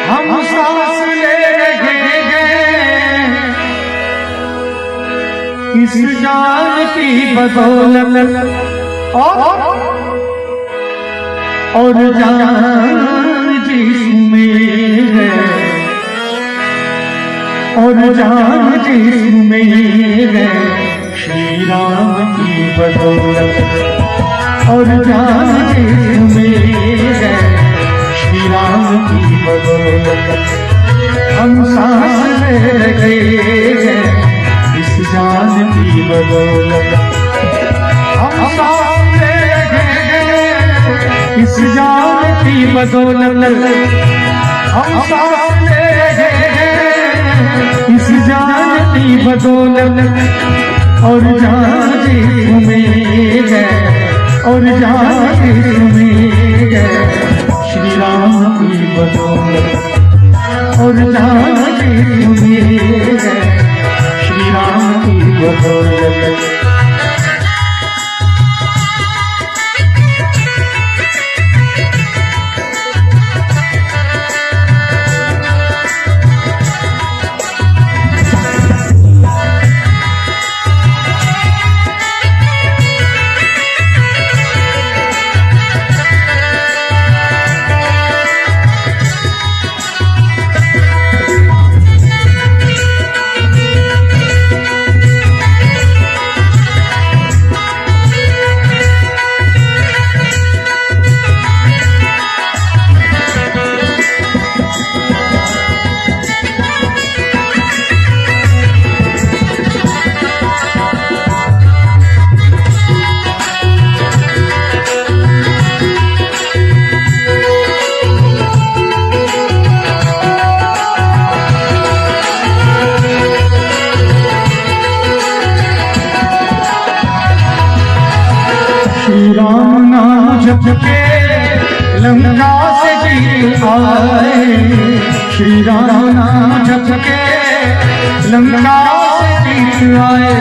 हम सांस ले रहे हैं इस जान की बदौलत और जान जिसमें है और जान जिसमें है श्री राम की बदौलत और जान जिसमें है श्री राम की बदौलत हम सांस ले रहे हैं इस जान की बदौलत हम सांस ले रहे हैं इस जान की बदौलत हम सांस ले रहे हैं इस जान की बदौलत और जान जिसमें है और जान जिसमें है श्री राम की बदौलत और जान जिसमें है श्री राम की बदौलत राम नाम जप के लंका से जीत आए श्री राम नाम जप के लंका से जीत आए।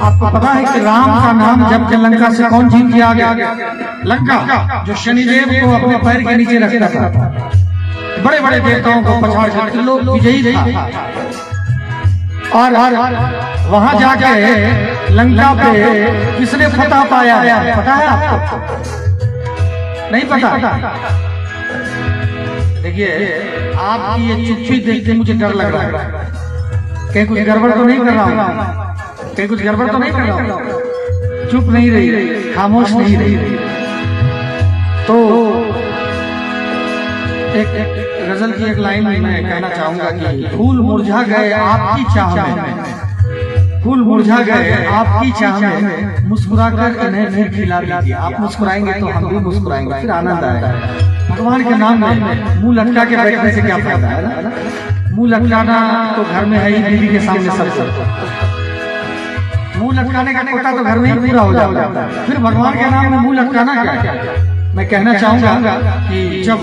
आपको पता है कि राम का नाम जप के लंका से कौन जीत के आ गया? लंका जो शनिदेव को अपने पैर के नीचे रखता था, बड़े बड़े देवताओं को पछाड़ कर लोग विजयी था और वहां जाके लंका पे किसने फतह पाया पता है आपको? नहीं पता? देखिए आपकी ये चुप्पी देख के मुझे डर लग रहा है, कहीं कुछ गड़बड़ तो नहीं कर रहा हूँ, कहीं कुछ गड़बड़ तो नहीं कर रहा हूँ। चुप नहीं रही, खामोश नहीं रही। तो एक गजल की एक लाइन मैं कहना चाहूंगा कि फूल मुरझा गए आपकी चाह में, फूल मुरझा गए आपकी चाह में, मुस्कुराकर इन्हें फिर खिला दीजिए। आप मुस्कुराएंगे तो हम भी मुस्कुराएंगे, फिर आनंद आएगा। भगवान के नाम में मुंह लटका के बैठने से क्या फायदा है ना? मुंह लटकाना तो घर में है ही, बीवी के सामने सब मुंह लटकाने का कोटा तो घर में ही पूरा हो जाता है, फिर भगवान के नाम में मुंह लटकाना क्या? मैं कहना चाहूंगा कि जब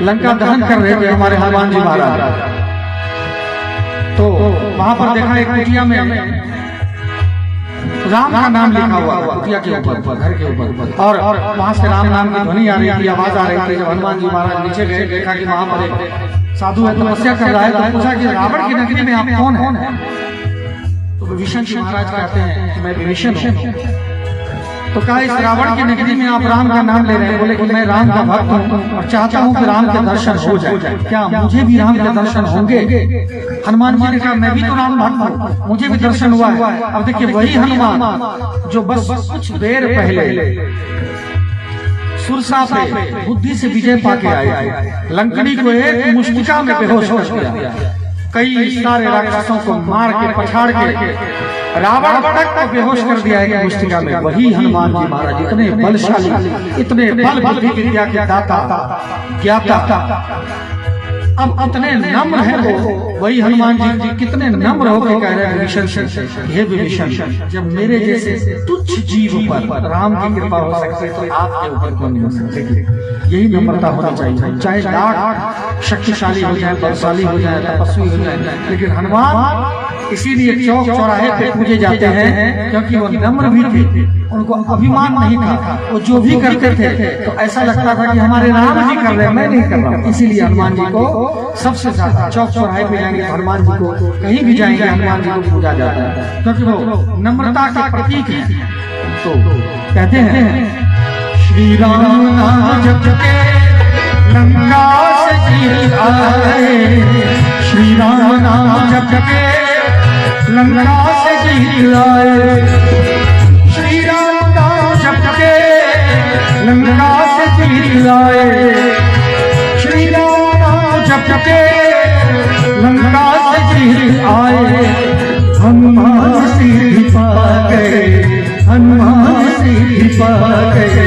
लंका दहन कर रहे थे हमारे हनुमान जी महाराज, तो वहां पर देखा एक कुटिया में राम का नाम लिखा हुआ कुटिया के ऊपर, घर के ऊपर, और वहां से राम नाम की ध्वनि आ रही थी, आवाज आ रही थी। जब हनुमान जी महाराज नीचे गए, देखा कि वहां पर एक साधु है तपस्या कर रहा है, तो पूछा कि रावण की नगरी में आप कौन है? तो विभीषण जी महाराज कहते हैं कि मैं विभीषण हूं। तो कहा इस रावण की नगरी में आप राम का नाम ले रहे हैं? बोले कि मैं राम का भक्त हूँ और चाहता हूँ कि राम के दर्शन हो जाए। क्या मुझे भी राम के दर्शन होंगे? हनुमान जी ने कहा मैं भी तो राम भक्त हूँ, मुझे भी दर्शन हुआ है। अब देखिए वही हनुमान जो बस कुछ देर पहले सुरसा पे बुद्धि से विजय पाके आए, लंकनी को एक मुष्टिका में बेहोश कर दिया, कई सारे राक्षसों को मार के पछाड़ के रावण तक को बेहोश कर दिया है कि मुष्टिका में। वही हनुमान जी महाराज इतने बलशाली, इतने बल बुद्धि विद्या के दाता ज्ञाता, अब इतने नम्र है वो। वही हनुमान जी कितने नम्र होकर कह रहे हैं विभीषण से, हे विभीषण जब मेरे जैसे तुच्छ जीव पर राम की कृपा हो सकती है तो आपके ऊपर क्यों नहीं हो सकती? यही नम्रता होनी चाहिए, चाहे लाख शक्तिशाली हो जाए, बलशाली हो जाए, तपस्वी हो जाए, लेकिन हनुमान इसीलिए चौक चौराहे पे पूजे जाते हैं क्योंकि वो नम्र भी थे। उनको अभिमान नहीं था। वो जो भी करते थे तो ऐसा लगता था कि हमारे राम जी कर रहे हैं, मैं नहीं कर रहा हूँ। इसीलिए हनुमान जी को सबसे ज्यादा चौक चौराहे पे जाएंगे, हनुमान जी को कहीं भी जाएंगे हनुमान जी को पूजा जाता है, क्योंकि वो नम्रता के प्रतीक है। तो कहते हैं श्री राम नाम जप के लंका से चीर आए, श्री राम नाम जप के लंका से चीर आए, श्री राम नाम जप के लंका से चीर आए, श्री राम नाम जप के लंका से चीर आए, हनुमान सिद्धि पा गए, हनुमान सिद्धि पा गए,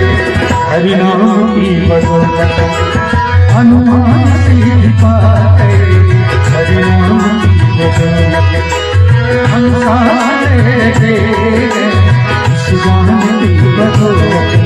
हरि नाम की बदौलत हनुमान सिद्धि पा गए, हरि नाम की बदौलत हम सारे दे इस जान की बदौलत।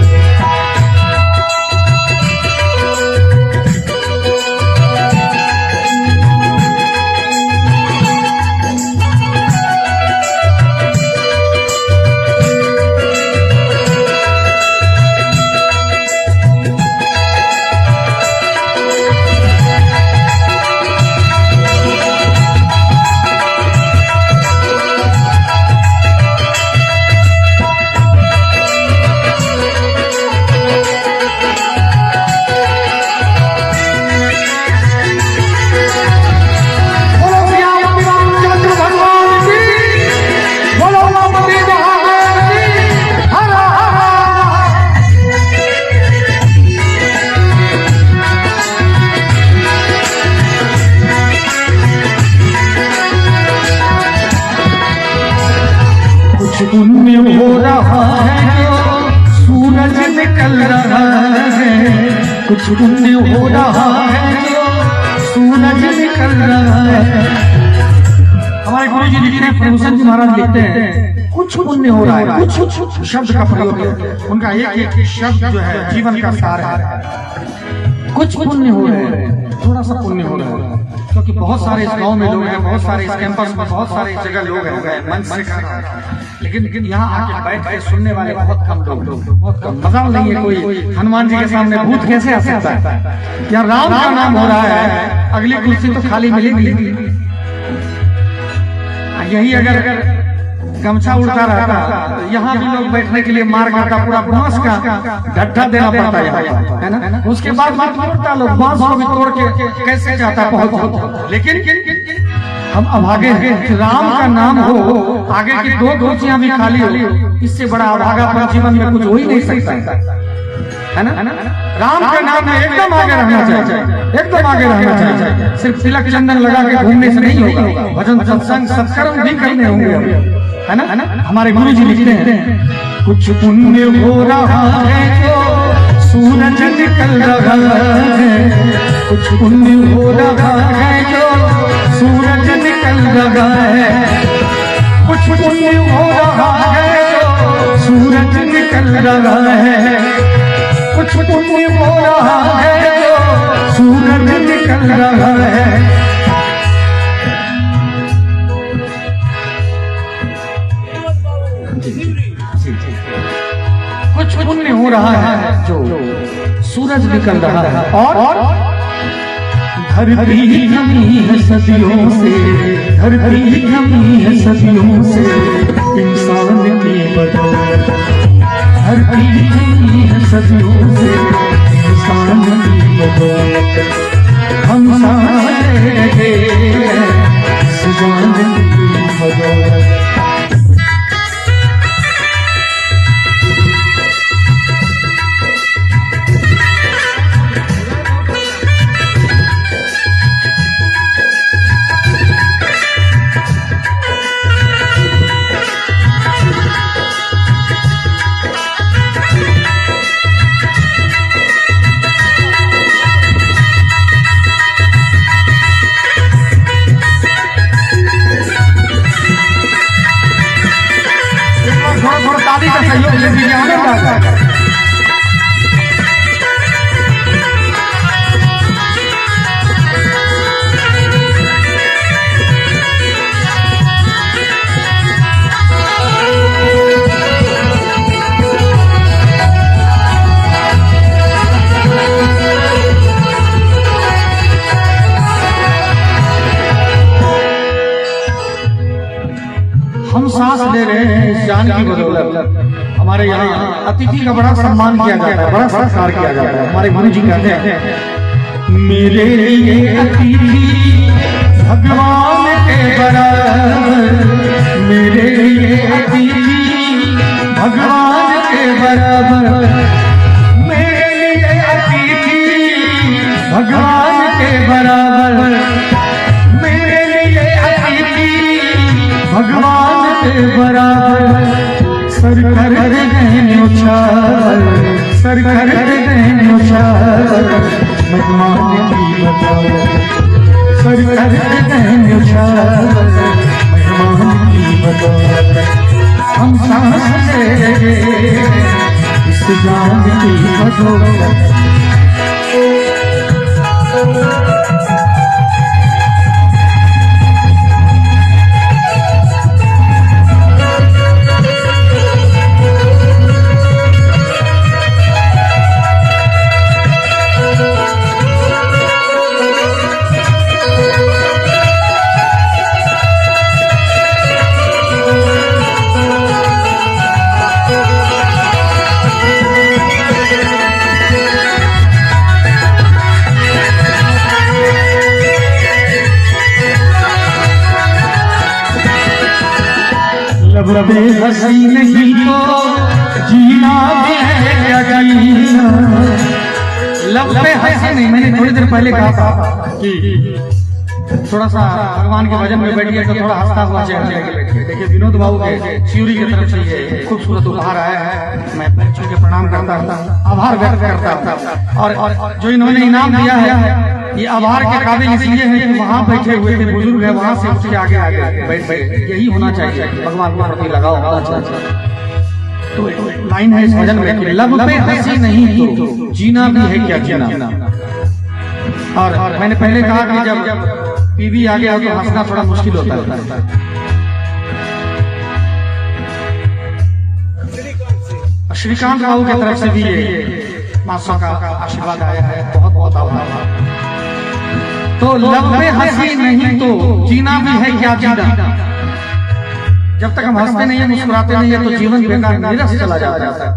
पुण्य हो रहा है जो सूरज निकल रहा है, कुछ पुण्य हो रहा है जो सूरज निकल रहा है। हमारे गुरु जी लिखते हैं, प्रभूषण जी महाराज लिखते हैं, कुछ पुण्य हो रहा है, कुछ शब्द का प्रयोग है, उनका एक शब्द जो है जीवन का सार है। कुछ पुण्य हो रहे हैं, थोड़ा सा पुण्य हो रहा है, क्योंकि बहुत सारे इस गांव में लोग हैं, बहुत सारे इस कैंपस में, बहुत सारे इस जगह लोग हैं, मन से कर रहा है, लेकिन यहाँ आके बैठ के सुनने वाले बहुत कम लोग, बहुत कम। मजाल नहीं है कोई हनुमान जी के सामने भूत कैसे आ सकता है। यहाँ राम का नाम हो रहा है, अगली कुर्सी तो खाली मिलेगी। यही अगर गमछा उड़ता रहता, यहाँ भी लोग बैठने के लिए मार करता, पूरा बांस का गड्ढा देना पड़ता है ना। उसके बाद उड़ता लोग बांस को भी तोड़ के कैसे जाता पहुंच। लेकिन हम अभागे हैं, राम का नाम हो, आगे की दो कुर्सियां भी खाली हो, इससे बड़ा अभागापन जीवन में कुछ हो ही नहीं सकता है ना। राम के नाम में एकदम आगे रहना चाहिए, एकदम आगे रहना चाहिए। सिर्फ तिलक चंदन लगा के घूमने से नहीं होगा, भजन सत्संग सत्कर्म भी करने होंगे, है ना। हमारे गुरु जी लिखते हैं, कुछ पुण्य हो रहा है जो सूरज निकल रहा है, कुछ पुण्य हो रहा है जो सूरज निकल रहा है, कुछ पुण्य हो रहा है जो सूरज निकल रहा है, कुछ पुण्य हो रहा है जो सूरज निकल रहा है। कुछ पुण्य हो रहा है जो सूरज निकल रहा है, और धरती नमी है सदियों से, धरती नमी है सदियों से इंसान की बदौलत, धरती नमी है सदियों से इंसान की बदौलत हम सारे इस जान की बदौलत। शादी का सहयोग ले दीजिए आनंद। दे रहे हैं इस जान की बदौलत। हमारे यहाँ अतिथि का बड़ा सम्मान किया जाता है, बड़ा सत्कार किया जाता है। हमारे गुरु जी कहते हैं मेरे लिए अतिथि भगवान के बराबर, मेरे लिए अतिथि भगवान के बराबर, मेरे लिए अतिथि भगवान के बराबर, मेरे लिए अतिथि भगवान के बराबर। सर कर गए न्योछावर, सर कर गए न्योछावर, मेहमान की बदौलत, सर कर गए न्योछावर, मेहमान की बदौलत। हम सांस ले रहे इस जान की बदौलत। लब पे हंसी नहीं तो जीना भी है क्या जीना। लब पे हंसी नहीं, मैंने थोड़ी देर पहले कहा था कि थोड़ा सा भगवान के भजन में बैठिए तो थोड़ा हंसता हुआ चेहरा लेके बैठिए। देखिए विनोद बाबू के चियूरी की तरफ से ये खूबसूरत उपहार आया है, मैं बच्चों के प्रणाम करता हूँ, आभार व्यक्त करता हूँ। और जो इन्होंने इनाम दिया है ये आभार के काबिल इसलिए है कि वहाँ बैठे हुए थे बुजुर्ग है, वहाँ से उसके आगे आगे बैठ बैठ यही होना चाहिए, भगवान को प्रति लगाओ। तो लाइन है इस भजन में कि लब पे हंसी नहीं तो जीना भी है क्या जीना। और मैंने पहले कहा कि जब पीवी आ गया तो हंसना थोड़ा मुश्किल होता है। श्रीकांत बाबू की तरफ से भी ये मास्टर का आशीर्वाद आया है, बहुत बहुत आभार। तो लब पे हंसी नहीं तो जीना भी है क्या जीना। जब तक हम हंसते नहीं है, मुस्कुराते नहीं है तो जीवन बेकार निरस चला जाता है।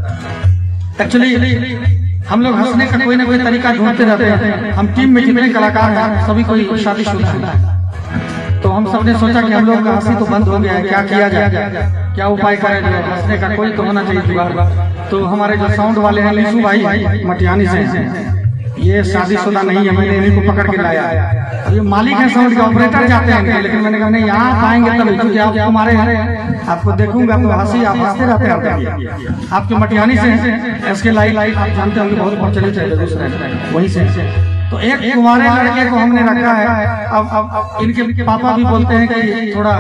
एक्चुअली हम लोग हंसने का कोई ना कोई तरीका ढूंढते रहते हैं। हम टीम में जितने कलाकार हैं सभी कोई शादीशुदा है, तो हम सबने सोचा कि हम लोग का हंसी तो बंद हो गया है, क्या किया जाए, क्या उपाय करें, हंसने का कोई तो होना चाहिए जुगाड़। तो हमारे जो साउंड वाले हैं लीसू भाई मटियानी से, ये शादीशुदा नहीं है, मैंने इन्हीं को पकड़ के लाया है। अब ये मालिक है साउंड के, ऑपरेटर जाते हैं, लेकिन मैंने कहा नहीं यहाँ पाएंगे तब, क्योंकि आप हमारे हैं, आपको देखूंगा तो हंसी आप हंसते रहते हैं। आपके मटियानी से हैं, इसके लाइट आप जानते होंगे बहुत चले चले दूसरे वहीं से। तो एक कुंवारे लड़के को हमने रखा है। अब इनके पापा भी बोलते हैं कि थोड़ा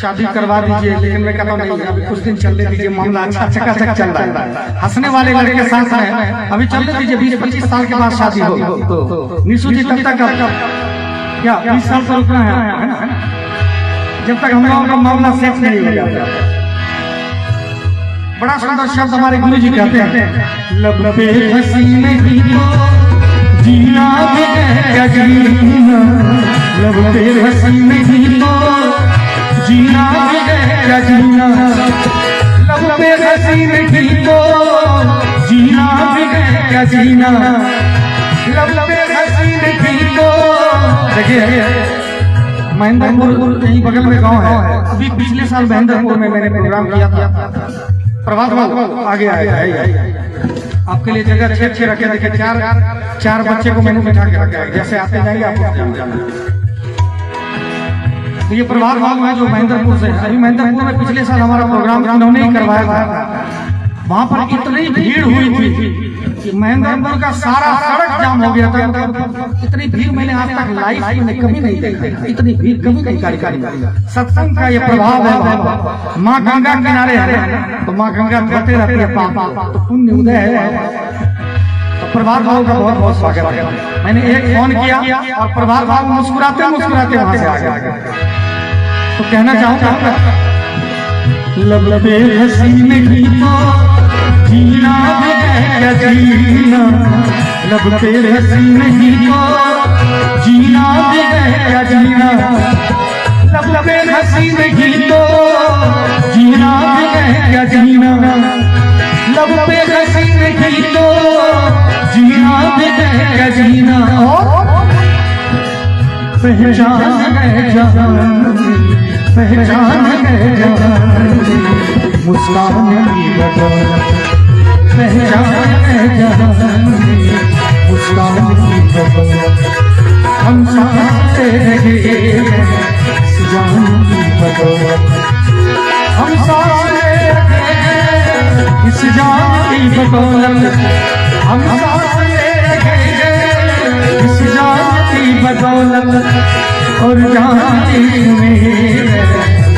शादी करवा दीजिए, लेकिन मैं कहता नहीं, अभी कुछ दिन चलने दीजिए, मामला अच्छा चकाचक चल रहा है। हंसने वाले लड़के के साथ हैं, अभी चलने दीजिए, 20-25 साल के बाद शादी हो। तो निशु जी तब तक क्या 20 साल से रुकना है ना, जब तक हम लोगों का मामला सेट नहीं हो जाता। बड़ा सुंदर शब्द हमारे गुरु जी कहते हैं, लब पे हंसी नहीं तो जीना भी है क्या जीना। लब पे हंसी नहीं तो जीना भी है क्या जीना। लब पे हंसी नहीं तो जीना भी है क्या जीना। लब पे हंसी नहीं तो। देखिए महेंद्रपुर यही बगल में गांव है, अभी पिछले साल महेंद्रपुर में मैंने प्रोग्राम किया था। प्रभात आगे आए आपके लिए जगह अच्छे रखे। देखिए चार बच्चे को मैंने बिठा के रखा है, जैसे आते जाएंगे आपको जाना। तो ये प्रभात बाबू है जो महेंद्रपुर से, अभी महेंद्रपुर में पिछले साल हमारा प्रोग्राम उन्होंने ही करवाया था। वहां पर इतनी भीड़ हुई थी कि महेंद्रपुर का सारा सड़क जाम हो गया था। इतनी भीड़ मैंने आज तक लाइफ में कभी नहीं देखा, इतनी भीड़ कभी नहीं कार्यक्रम। सत्संग का ये प्रभाव है। माँ गंगा किनारे है तो माँ गंगा धोते रहती है पाप, तो पुण्य उदय है। तो प्रभात बाबू का बहुत बहुत स्वागत है। मैंने एक फोन किया और प्रभात बाबू मुस्कुराते मुस्कुराते वहां से आ गए। तो कहना चाहूंगा, लब पे हंसी नहीं तो जीना भी है क्या जीना। लब पे हंसी नहीं तो जीना भी है क्या जीना। लब पे हंसी नहीं तो जीना क्या जीना, लब पे हंसी नहीं तो जीना भी है क्या जीना। पहचान है जान, पहचान है जान, मुस्कान की बदौलत, पहचान है जान, मुस्कान की बदौलत, हम साथ रहे इस जान की बदौलत, हम साथ रहे इस जान की बदौलत, हम साथ रहे इस जान की बदौलत। और जान में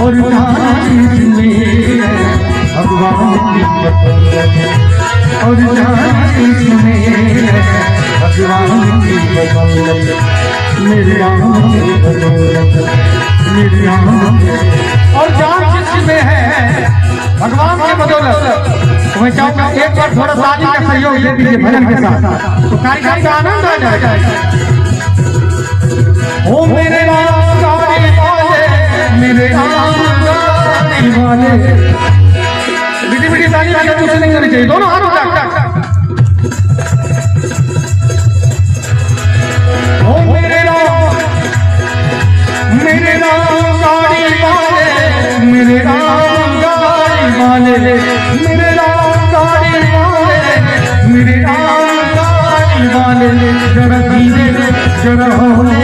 और जान में भगवान की बदौलत, और जान में भगवान की बदौलत, मेरे राम की बदौलत, मेरे राम। और जान जिसमें है भगवान की बदौलत। तो मैं चाहूंगा एक बार थोड़ा ताली का सहयोग दे दीजिए भजन के साथ, तो कार्यक्रम का आनंद आ जाएगा। ओ मेरे राम गाड़ी वाले, मेरे राम गाड़ी वाले, बिटी बिटी ताली का कुछ नहीं करनी चाहिए, दोनों हाथ उठा। ओ मेरे राम गाड़ी वाले, मेरे राम गाड़ी वाले, मेरे राम गाड़ी वाले, मेरे राम गाड़ी वाले, जरा धीरे जरा होले